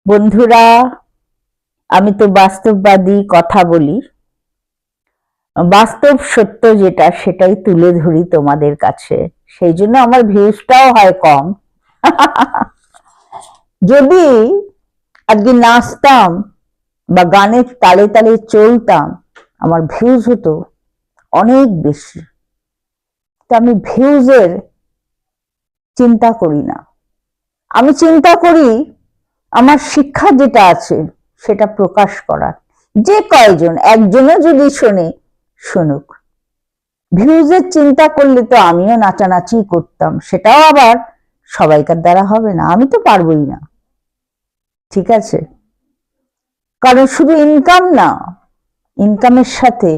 বন্ধুরা, আমি তো বাস্তববাদী কথা বলি। বাস্তব সত্য যেটা সেটাই তুলে ধরি তোমাদের কাছে। সেই জন্য আমার ভিউজটাও হয় কম। যদি আজকে নাচতাম বা গানের তালে তালে চলতাম, আমার ভিউজ হতো অনেক বেশি। তো আমি ভিউজের চিন্তা করি না। আমি চিন্তা করি আমার শিক্ষা যেটা আছে সেটা প্রকাশ করার। যে কয়জন, একজনও যদি শোনে, শুনুক। ভিউজের চিন্তা করলে তো আমিও নাচানাচি করতাম, সেটাও আবার সবাইকার দ্বারা হবে না, আমি তো পারবই না। ঠিক আছে, কারণ শুধু ইনকাম না, ইনকামের সাথে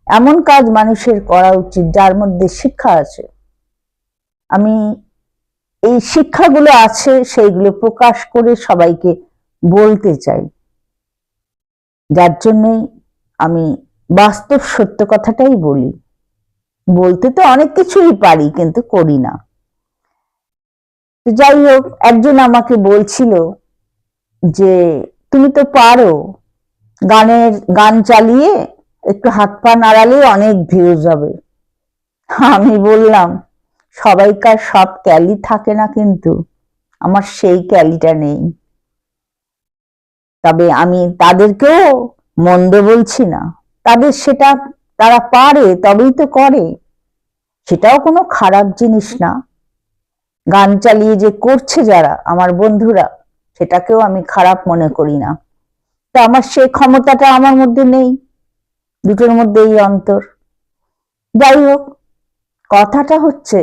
এমন কাজ মানুষের করা উচিত যার মধ্যে শিক্ষা আছে। আমি এই শিক্ষাগুলো আছে সেইগুলো প্রকাশ করে সবাইকে বলতে চাই। যার জন্যই আমি বাস্তব সত্য কথাটাই বলি। বলতে তো অনেক কিছুই পারি, কিন্তু করি না। যাই হোক, একজন আমাকে বলছিল যে তুমি তো পারো, গান চালিয়ে একটু হাত পা নাড়ালে অনেক ভিউজ হবে। আমি বললাম, সবাইকার সব ক্যালি থাকে না, কিন্তু আমার সেই ক্যালিটা নেই। তবে আমি তাদেরকেও মন্দ বলছি না, তাদের সেটা তারা পারে তবেই তো করে, সেটাও কোনো খারাপ জিনিস না। গান চালিয়ে যে করছে যারা আমার বন্ধুরা, সেটাকেও আমি খারাপ মনে করি না। তা আমার সেই ক্ষমতাটা আমার মধ্যে নেই, দুটোর মধ্যে এই অন্তর। যাই হোক, কথাটা হচ্ছে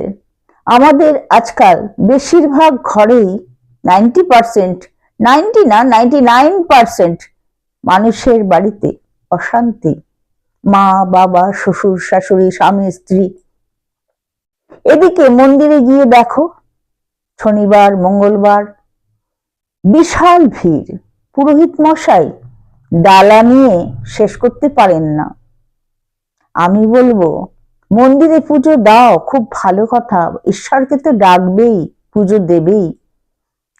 আমাদের আজকাল বেশিরভাগ ঘরেই 90%, 90 না 99% মানুষের বাড়িতে অশান্তি। মা বাবা, শ্বশুর শাশুড়ি, স্বামী স্ত্রী। এদিকে মন্দিরে গিয়ে দেখো, শনিবার মঙ্গলবার বিশাল ভিড়। পুরোহিত মশাই ডালা নিয়ে শেষ করতে পারেন না। আমি বলবো, মন্দিরে পুজো দাও, খুব ভালো কথা, ঈশ্বরকে তো ডাকবেই, পুজো দেবেই,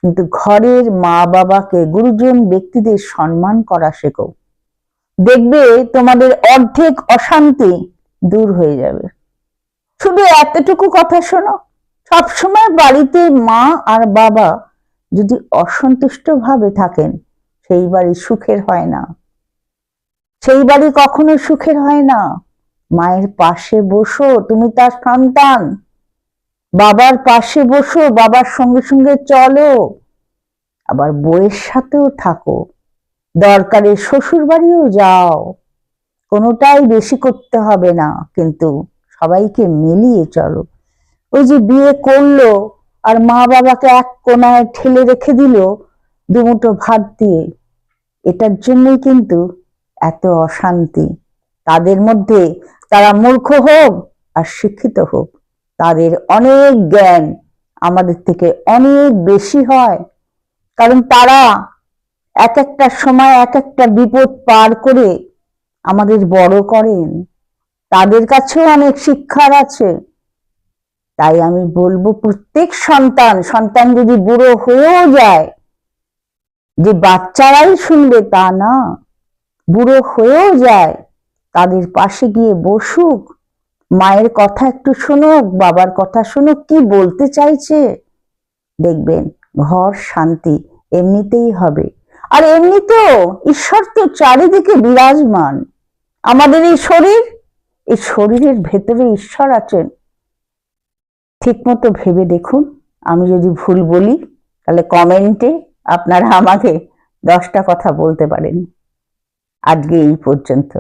কিন্তু ঘরের মা বাবাকে, গুরুজন ব্যক্তিদের সম্মান করা শেখো। দেখবে তোমাদের অর্ধেক অশান্তি দূর হয়ে যাবে। শুধু এতটুকু কথা শোনো, সবসময় বাড়িতে মা আর বাবা যদি অসন্তুষ্ট ভাবে থাকেন, সেই বাড়ি সুখের হয় না। সেই বাড়ি কখনো সুখের হয় না। মায়ের পাশে বসো, তুমি তার সন্তান। বাবার পাশে বসো, বাবার সঙ্গে সঙ্গে চলো, আবার বউয়ের সাথেও থাকো, দরকারে শ্বশুর বাড়িও যাও। কোনোটাই বেশি করতে হবে না, কিন্তু সবাইকে মিলিয়ে চলো। ওই যে বিয়ে করলো আর মা বাবাকে এক কোনায় ঠেলে রেখে দিল দুমুঠো ভাত দিয়ে, এটার জন্যই কিন্তু এত অশান্তি। তাদের মধ্যে, তারা মূর্খ হোক আর শিক্ষিত হোক, তাদের অনেক জ্ঞান আমাদের থেকে অনেক বেশি হয়। কারণ তারা এক একটা সময় এক একটা বিপদ পার করে আমাদের বড় করেন, তাদের কাছেও অনেক শিক্ষার আছে। তাই আমি বলবো, প্রত্যেক সন্তান যদি বুড়ো হয়েও যায়, যে বাচ্চারাই শুনবে তা না, বুড়ো হয়েও যায়, তাদের পাশে গিয়ে বসুক, মায়ের কথা একটু শুনুক, বাবার কথা শুনুক, কি বলতে চাইছে। দেখবেন ঘর শান্তি এমনিতেই হবে। আর এমনিতেও ঈশ্বর তো চারিদিকে বিরাজমান। আমাদের এই শরীরের ভেতরে ঈশ্বর আছেন। ঠিক মতো ভেবে দেখুন। আমি যদি ভুল বলি, তাহলে কমেন্টে আপনারা আমাকে 10টা কথা বলতে পারেন। আজকে এই পর্যন্ত।